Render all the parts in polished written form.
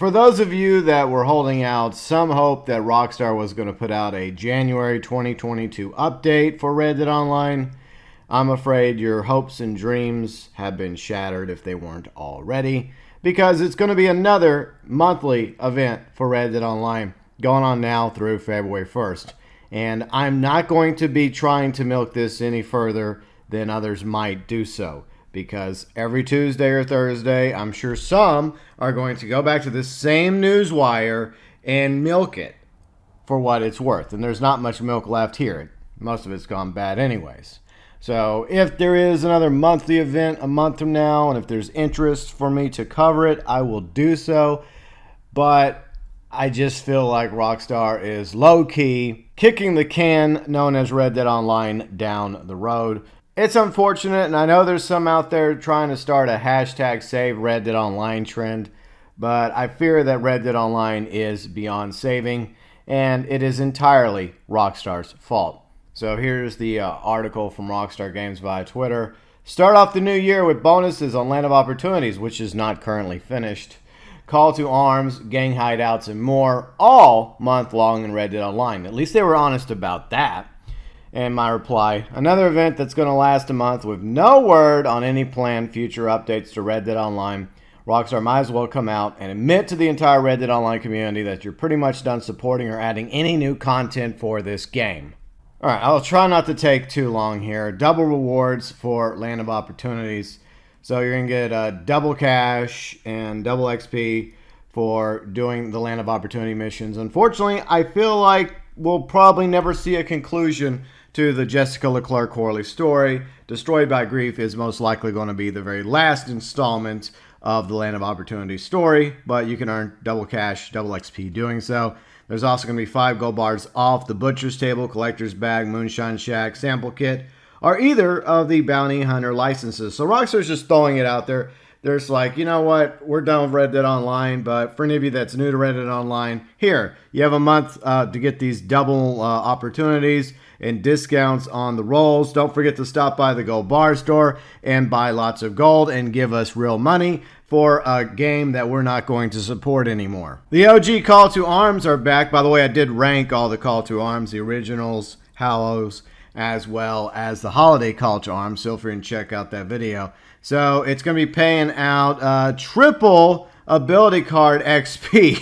For those of you that were holding out some hope that Rockstar was going to put out a January 2022 update for Red Dead Online, I'm afraid your hopes and dreams have been shattered if they weren't already, because it's going to be another monthly event for Red Dead Online going on now through February 1st. And I'm not going to be trying to milk this any further than others might do so, because every Tuesday or Thursday, I'm sure some are going to go back to the same news wire and milk it for what it's worth. And there's not much milk left here. Most of it's gone bad anyways. So if there is another monthly event a month from now, and if there's interest for me to cover it, I will do so. But I just feel like Rockstar is low-key kicking the can known as Red Dead Online down the road. It's unfortunate, and I know there's some out there trying to start a hashtag save Red Dead Online trend, but I fear that Red Dead Online is beyond saving, and it is entirely Rockstar's fault. So here's the article from Rockstar Games via Twitter. Start off the new year with bonuses on Land of Opportunities, which is not currently finished. Call to arms, gang hideouts, and more, all month long in Red Dead Online. At least they were honest about that. And my reply, another event that's going to last a month with no word on any planned future updates to Red Dead Online. Rockstar might as well come out and admit to the entire Red Dead Online community that you're pretty much done supporting or adding any new content for this game. Alright, I'll try not to take too long here. Double rewards for Land of Opportunities. So you're going to get double cash and double XP for doing the Land of Opportunity missions. Unfortunately, I feel like we'll probably never see a conclusion to the Jessica Leclerc-Corley story. Destroyed by Grief is most likely going to be the very last installment of the Land of Opportunity story, but you can earn double cash, double XP doing so. There's also going to be 5 gold bars off the Butcher's Table, Collector's Bag, Moonshine Shack, Sample Kit, or either of the Bounty Hunter licenses. So Rockstar's just throwing it out there. There's like, you know what, we're done with Red Dead Online, but for any of you that's new to Red Dead Online, here, you have a month to get these double opportunities and discounts on the rolls. Don't forget to stop by the Gold Bar store and buy lots of gold and give us real money for a game that we're not going to support anymore. The OG Call to Arms are back. By the way, I did rank all the Call to Arms, the originals, Hallows, as well as the Holiday Call to Arms. Feel free and check out that video. So it's going to be paying out triple ability card XP.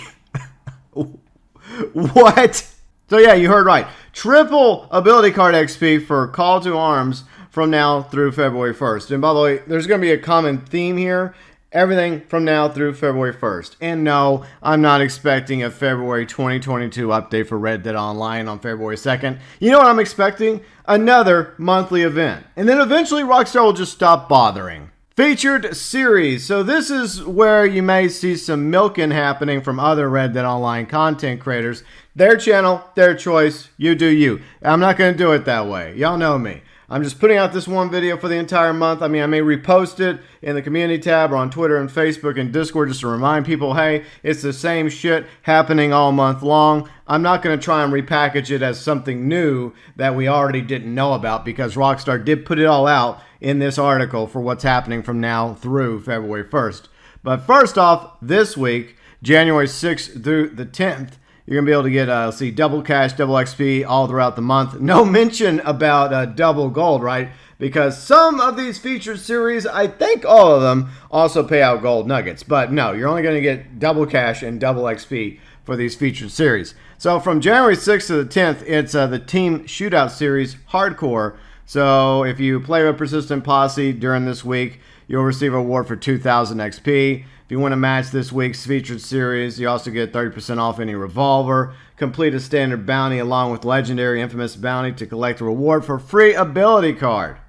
What? So yeah, you heard right. Triple ability card XP for Call to Arms from now through February 1st. And by the way, there's going to be a common theme here. Everything from now through February 1st. And no, I'm not expecting a February 2022 update for Red Dead Online on February 2nd. You know what I'm expecting? Another monthly event. And then eventually Rockstar will just stop bothering. Featured series. So this is where you may see some milking happening from other Red Dead Online content creators. Their channel, their choice, you do you. I'm not going to do it that way. Y'all know me. I'm just putting out this one video for the entire month. I mean, I may repost it in the community tab or on Twitter and Facebook and Discord just to remind people, hey, it's the same shit happening all month long. I'm not going to try and repackage it as something new that we already didn't know about, because Rockstar did put it all out in this article for what's happening from now through February 1st. But first off, this week, January 6th through the 10th, you're going to be able to get, double cash, double XP all throughout the month. No mention about double gold, right? Because some of these featured series, I think all of them, also pay out gold nuggets. But no, you're only going to get double cash and double XP for these featured series. So from January 6th to the 10th, it's the Team Shootout series, Hardcore. So if you play with Persistent Posse during this week, you'll receive a reward for 2,000 XP. If you want to match this week's featured series, you also get 30% off any revolver. Complete a standard bounty along with legendary infamous bounty to collect a reward for free ability card.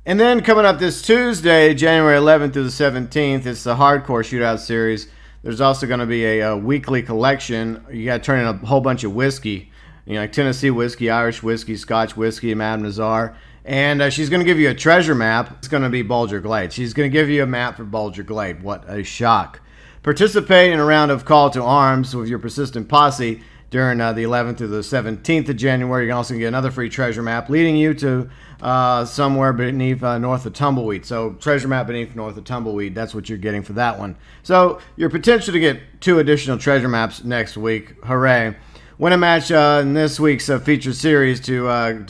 And then coming up this Tuesday, January 11th through the 17th, it's the Hardcore Shootout series. There's also going to be a weekly collection. You got to turn in a whole bunch of whiskey. You know, like Tennessee whiskey, Irish whiskey, Scotch whiskey, Madame Nazar. And she's going to give you a treasure map. It's going to be Bulger Glade. She's going to give you a map for Bulger Glade. What a shock. Participate in a round of Call to Arms with your Persistent Posse. during the 11th through the 17th of January. You can also get another free treasure map leading you to somewhere beneath north of Tumbleweed. So treasure map beneath north of Tumbleweed, that's what you're getting for that one. So your potential to get 2 additional treasure maps next week. Hooray. Win a match in this week's featured series to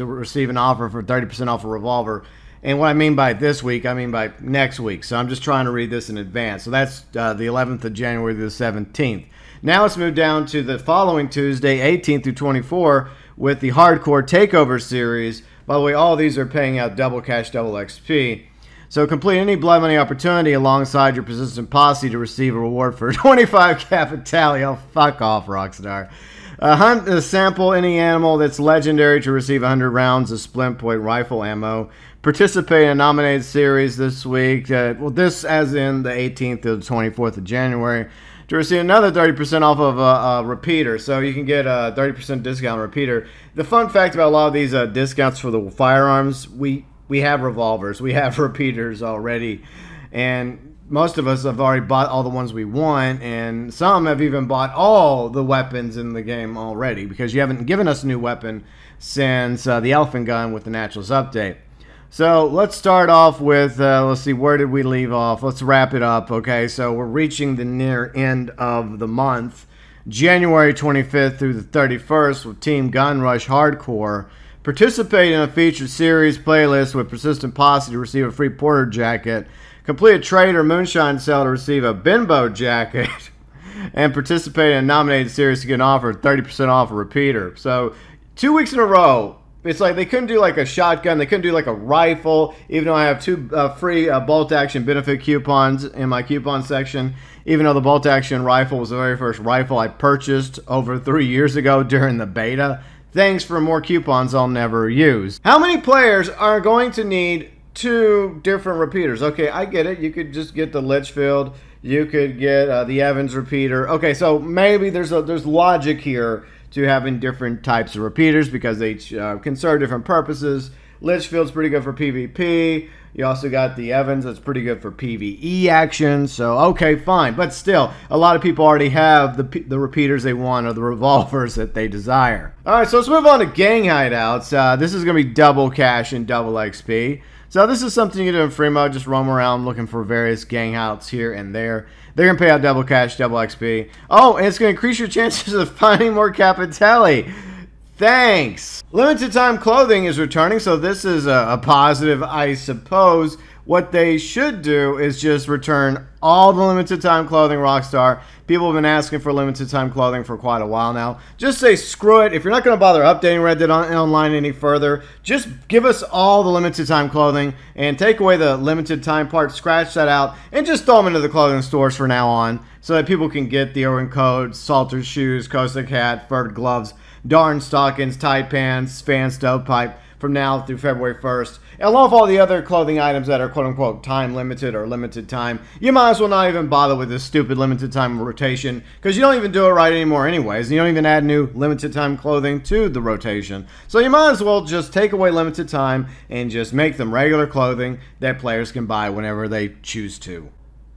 receive an offer for 30% off a revolver. And what I mean by this week, I mean by next week. So I'm just trying to read this in advance. So that's the 11th of January to the 17th. Now let's move down to the following Tuesday, 18th through 24, with the Hardcore Takeover Series. By the way, all of these are paying out double cash, double XP. So complete any blood money opportunity alongside your persistent posse to receive a reward for 25 Capitali. Oh, fuck off, Rockstar. Hunt sample any animal that's legendary to receive 100 rounds of splint point rifle ammo. Participate in a nominated series this week. This as in the 18th to the 24th of January. To receive another 30% off of a repeater. So you can get a 30% discount repeater. The fun fact about a lot of these discounts for the firearms, we have revolvers. We have repeaters already. And most of us have already bought all the ones we want. And some have even bought all the weapons in the game already. Because you haven't given us a new weapon since the Elephant Gun with the Naturals update. So let's start off with, let's see, where did we leave off? Let's wrap it up, okay? So we're reaching the near end of the month, January 25th through the 31st with Team Gun Rush Hardcore. Participate in a featured series playlist with Persistent Posse to receive a free Porter jacket. Complete a trade or Moonshine sale to receive a Benbow jacket. And participate in a nominated series to get an offer of 30% off a repeater. So 2 weeks in a row. It's like they couldn't do like a shotgun. They couldn't do like a rifle, even though I have 2 free bolt action benefit coupons in my coupon section. Even though the bolt action rifle was the very first rifle I purchased over 3 years ago during the beta. Thanks for more coupons I'll never use. How many players are going to need 2 different repeaters? Okay, I get it. You could just get the Litchfield. You could get the Evans repeater. Okay, so maybe there's logic here to having different types of repeaters because they can serve different purposes. Litchfield's pretty good for PvP. You also got the Evans that's pretty good for PvE action. So, okay, fine. But still, a lot of people already have the repeaters they want or the revolvers that they desire. All right, so let's move on to gang hideouts. This is going to be double cash and double XP. So this is something you can do in free mode. Just roam around looking for various gang hideouts here and there. They're going to pay out double cash, double XP. Oh, and it's going to increase your chances of finding more Capitelli. Thanks. Limited time clothing is returning, so this is a positive, I suppose. What they should do is just return all the limited time clothing, Rockstar. People have been asking for limited time clothing for quite a while now. Just say screw it. If you're not going to bother updating Red Dead Online any further, just give us all the limited time clothing and take away the limited time part, scratch that out, and just throw them into the clothing stores from now on so that people can get the Owen coat, Salter shoes, Cossack hat, furred gloves, darn stockings, tight pants, fan stovepipe from now through February 1st. Along with all the other clothing items that are quote-unquote time limited or limited time, you might as well not even bother with this stupid limited time rotation because you don't even do it right anymore anyways. You don't even add new limited time clothing to the rotation. So you might as well just take away limited time and just make them regular clothing that players can buy whenever they choose to.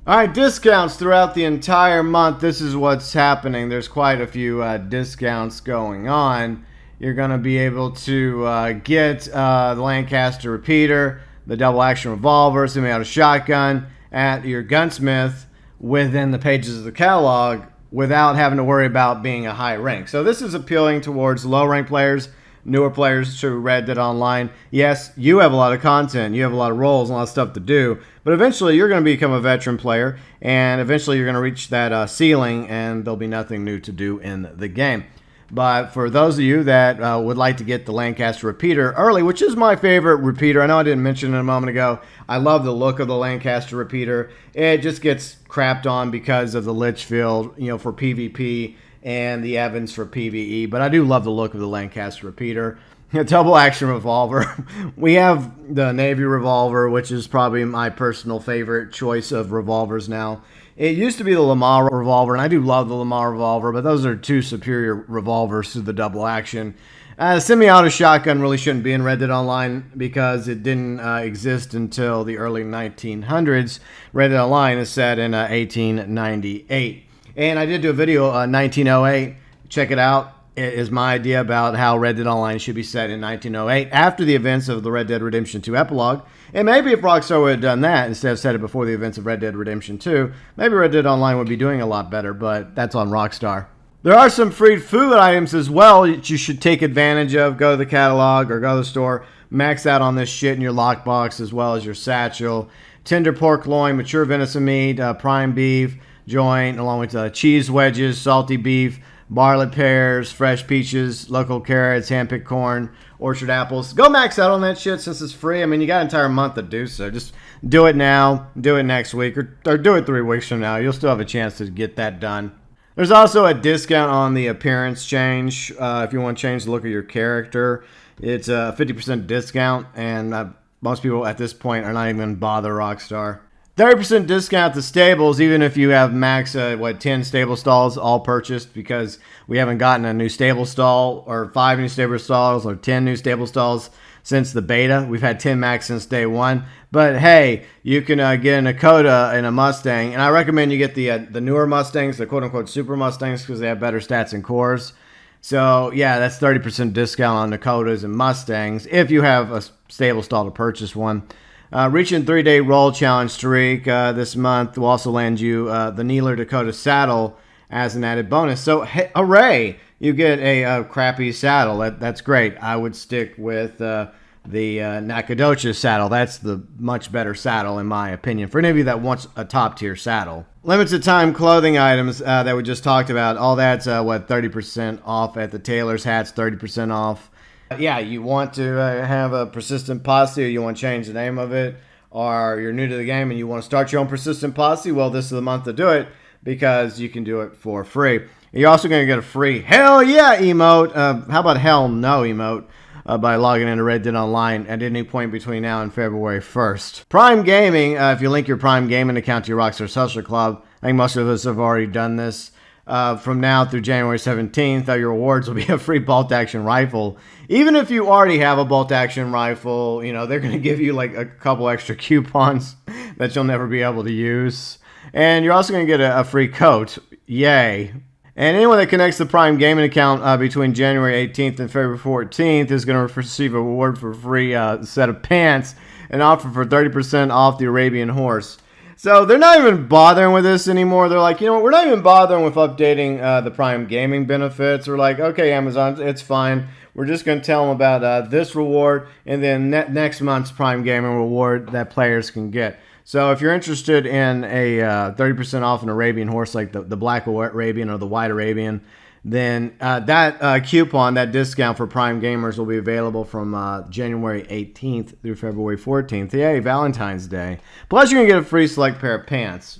Alright, discounts throughout the entire month. This is what's happening. There's quite a few discounts going on. You're going to be able to get the Lancaster repeater, the double action revolver, semi-auto shotgun at your gunsmith within the pages of the catalog without having to worry about being a high rank. So this is appealing towards low rank players, newer players to Red Dead Online. Yes, you have a lot of content, you have a lot of roles and a lot of stuff to do, but eventually you're going to become a veteran player and eventually you're going to reach that ceiling and there'll be nothing new to do in the game. But for those of you that would like to get the Lancaster repeater early, which is my favorite repeater, I know I didn't mention it a moment ago. I love the look of the Lancaster repeater. It just gets crapped on because of the Litchfield, for PvP and the Evans for PvE. But I do love the look of the Lancaster repeater. A double action revolver. We have the Navy revolver, which is probably my personal favorite choice of revolvers now. It used to be the Lamar revolver, and I do love the Lamar revolver, but those are 2 superior revolvers to the double action. Semi-auto shotgun really shouldn't be in Red Dead Online because it didn't exist until the early 1900s. Red Dead Online is set in 1898. And I did do a video 1908. Check it out. is my idea about how Red Dead Online should be set in 1908 after the events of the Red Dead Redemption 2 epilogue. And maybe if Rockstar would have done that instead of set it before the events of Red Dead Redemption 2, maybe Red Dead Online would be doing a lot better, but that's on Rockstar. There are some free food items as well that you should take advantage of. Go to the catalog or go to the store. Max out on this shit in your lockbox as well as your satchel. Tender pork loin, mature venison meat, prime beef joint, along with cheese wedges, salty beef, barley pears, fresh peaches, local carrots, hand-picked corn, orchard apples. Go max out on that shit since it's free. I mean, you got an entire month to do so. Just do it now, do it next week, or do it 3 weeks from now. You'll still have a chance to get that done. There's also a discount on the appearance change. If you want to change the look of your character, it's a 50% discount, and most people at this point are not even going to bother Rockstar. 30% discount to stables, even if you have max, 10 stable stalls all purchased, because we haven't gotten a new stable stall, or 5 new stable stalls, or 10 new stable stalls since the beta. We've had 10 max since day one. But hey, you can get a Dakota and a Mustang, and I recommend you get the newer Mustangs, the quote-unquote super Mustangs, because they have better stats and cores. So yeah, that's 30% discount on Dakotas and Mustangs if you have a stable stall to purchase one. Reaching 3-day roll challenge streak this month will also land you the Needler Dakota saddle as an added bonus. So hey, hooray! You get a crappy saddle. That's great. I would stick with the Nacogdoches saddle. That's the much better saddle in my opinion. For any of you that wants a top tier saddle. Limited time clothing items that we just talked about. All that's 30% off at the tailor's hats. 30% off. Yeah, you want to have a persistent posse, or you want to change the name of it, or you're new to the game and you want to start your own persistent posse, well, this is the month to do it because you can do it for free. You're also going to get a free hell yeah emote. How about hell no emote by logging into Red Dead Online at any point between now and February 1st. Prime Gaming, if you link your Prime Gaming account to your Rockstar Social Club, I think most of us have already done this. From now through January 17th, your rewards will be a free bolt-action rifle. Even if you already have a bolt-action rifle, you know, they're going to give you like a couple extra coupons that you'll never be able to use. And you're also going to get a free coat. Yay. And anyone that connects the Prime Gaming account between January 18th and February 14th is going to receive a reward for a free set of pants and offer for 30% off the Arabian horse. So they're not even bothering with this anymore. They're like, you know what, we're not even bothering with updating the Prime Gaming benefits. We're like, okay, Amazon, it's fine. We're just going to tell them about this reward and then next month's Prime Gaming reward that players can get. So if you're interested in a 30% off an Arabian horse, like the Black Arabian or the White Arabian, then that coupon, that discount for Prime Gamers will be available from January 18th through February 14th. Yay, Valentine's Day. Plus, you're going to get a free select pair of pants.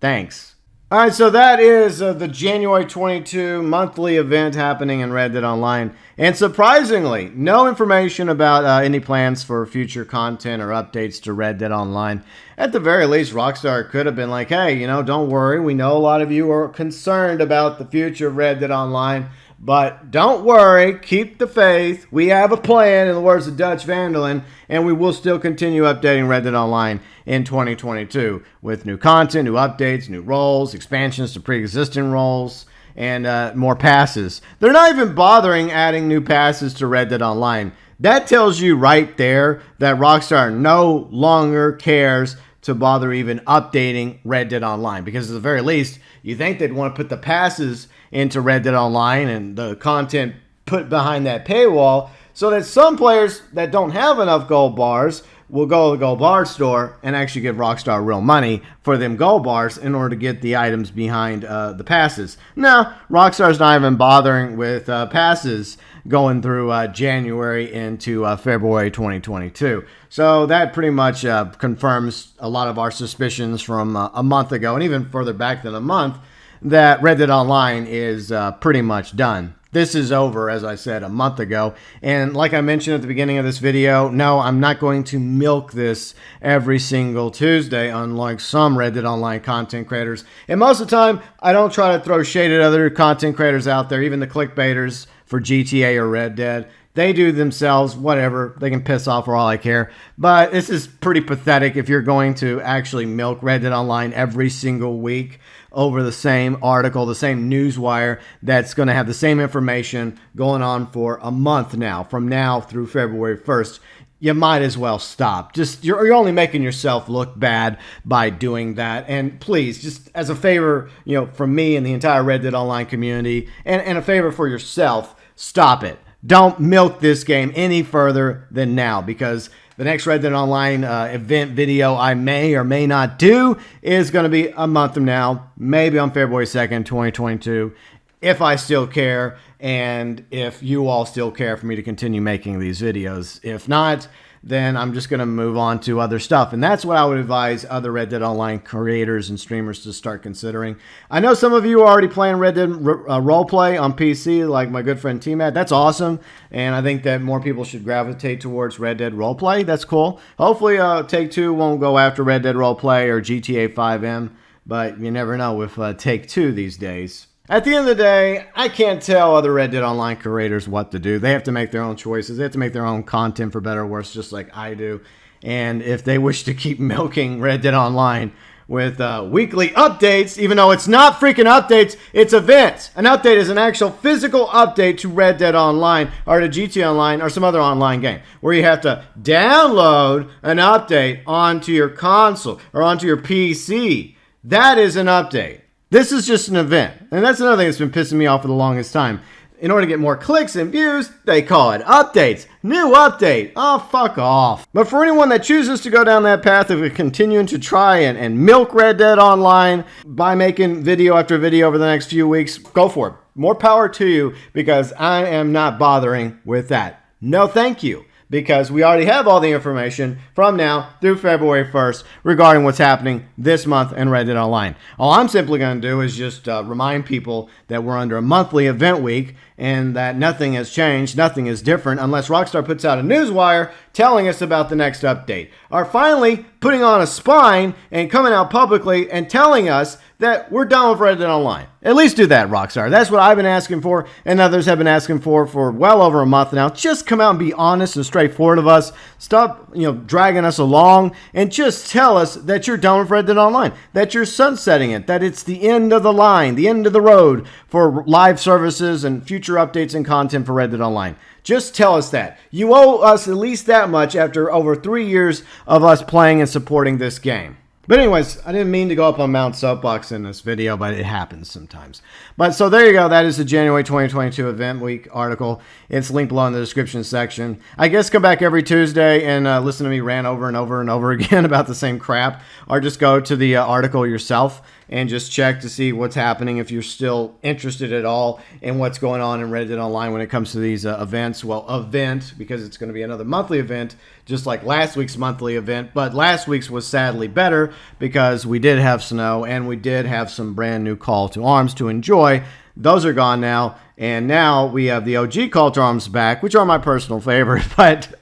Thanks. All right, so that is the January 22 monthly event happening in Red Dead Online. And surprisingly, no information about any plans for future content or updates to Red Dead Online. At the very least, Rockstar could have been like, hey, you know, don't worry. We know a lot of you are concerned about the future of Red Dead Online. But don't worry, keep the faith. We have a plan, in the words of Dutch Vandalin, and we will still continue updating Red Dead Online in 2022 with new content, new updates, new roles, expansions to pre-existing roles, and more passes. They're not even bothering adding new passes to Red Dead Online. That tells you right there that Rockstar no longer cares to bother even updating Red Dead Online, because at the very least, you think they'd want to put the passes into Red Dead Online and the content put behind that paywall so that some players that don't have enough gold bars will go to the gold bar store and actually give Rockstar real money for them gold bars in order to get the items behind the passes. Now, Rockstar's not even bothering with passes going through January into February 2022. So that pretty much confirms a lot of our suspicions from a month ago, and even further back than a month, that Red Dead Online is pretty much done. This is over, as I said, a month ago. And like I mentioned at the beginning of this video, no, I'm not going to milk this every single Tuesday, unlike some Red Dead Online content creators. And most of the time, I don't try to throw shade at other content creators out there, even the clickbaiters for GTA or Red Dead. They do themselves, whatever. They can piss off for all I care. But this is pretty pathetic if you're going to actually milk Red Dead Online every single week. over the same article, the same newswire that's going to have the same information going on for a month now, from now through February 1st. You might as well stop. Just you're only making yourself look bad by doing that. And please, just as a favor, from me and the entire Red Dead Online community, and a favor for yourself, stop it. Don't milk this game any further than now, because the next Red Dead Online event video I may or may not do is going to be a month from now, maybe on February 2nd, 2022, if I still care, and if you all still care for me to continue making these videos. If not, then I'm just going to move on to other stuff. And that's what I would advise other Red Dead Online creators and streamers to start considering. I know some of you are already playing Red Dead roleplay on PC, like my good friend T-Matt. That's awesome. And I think that more people should gravitate towards Red Dead roleplay. That's cool. Hopefully Take-Two won't go after Red Dead roleplay or GTA 5M, but you never know with Take-Two these days. At the end of the day, I can't tell other Red Dead Online creators what to do. They have to make their own choices. They have to make their own content, for better or worse, just like I do. And if they wish to keep milking Red Dead Online with weekly updates, even though it's not freaking updates, it's events. An update is an actual physical update to Red Dead Online or to GTA Online or some other online game, where you have to download an update onto your console or onto your PC. That is an update. This is just an event. And that's another thing that's been pissing me off for the longest time. In order to get more clicks and views, they call it updates. New update. Oh, fuck off. But for anyone that chooses to go down that path of continuing to try and milk Red Dead Online by making video after video over the next few weeks, go for it. More power to you, because I am not bothering with that. No, thank you. Because we already have all the information from now through February 1st regarding what's happening this month in Red Dead Online. All I'm simply going to do is just remind people that we're under a monthly event week and that nothing has changed, nothing is different, unless Rockstar puts out a newswire telling us about the next update. Or finally putting on a spine and coming out publicly and telling us that we're done with Red Dead Online. At least do that, Rockstar. That's what I've been asking for, and others have been asking for well over a month now. Just come out and be honest and straightforward with us. Stop, dragging us along, and just tell us that you're done with Red Dead Online, that you're sunsetting it, that it's the end of the line, the end of the road for live services and future updates and content for Red Dead Online. Just tell us that. You owe us at least that much after over 3 years of us playing and supporting this game. But anyways, I didn't mean to go up on Mount Soapbox in this video, but it happens sometimes. But so there you go. That is the January 2022 Event Week article. It's linked below in the description section. I guess come back every Tuesday and listen to me rant over and over and over again about the same crap. Or just go to the article yourself and just check to see what's happening if you're still interested at all in what's going on in Red Dead Online when it comes to these events. Well, event, because it's going to be another monthly event, just like last week's monthly event. But last week's was sadly better because we did have snow and we did have some brand new call to arms to enjoy. Those are gone now. And now we have the OG call to arms back, which are my personal favorite. But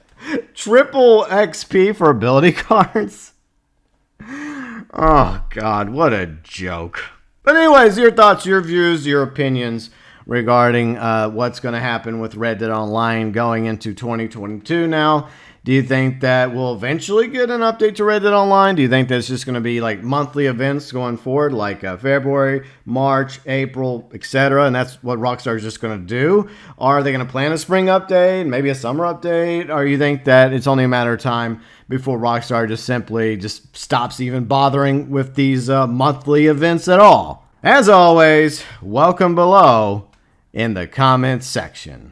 triple XP for ability cards? Oh, God, what a joke. But anyways, your thoughts, your views, your opinions regarding what's going to happen with Red Dead Online going into 2022 now. Do you think that we'll eventually get an update to Red Dead Online? Do you think that's just going to be like monthly events going forward, like February, March, April, etc., and that's what Rockstar is just going to do? Or are they going to plan a spring update, maybe a summer update? Or you think that it's only a matter of time before Rockstar just simply stops even bothering with these monthly events at all? As always, welcome below in the comments section.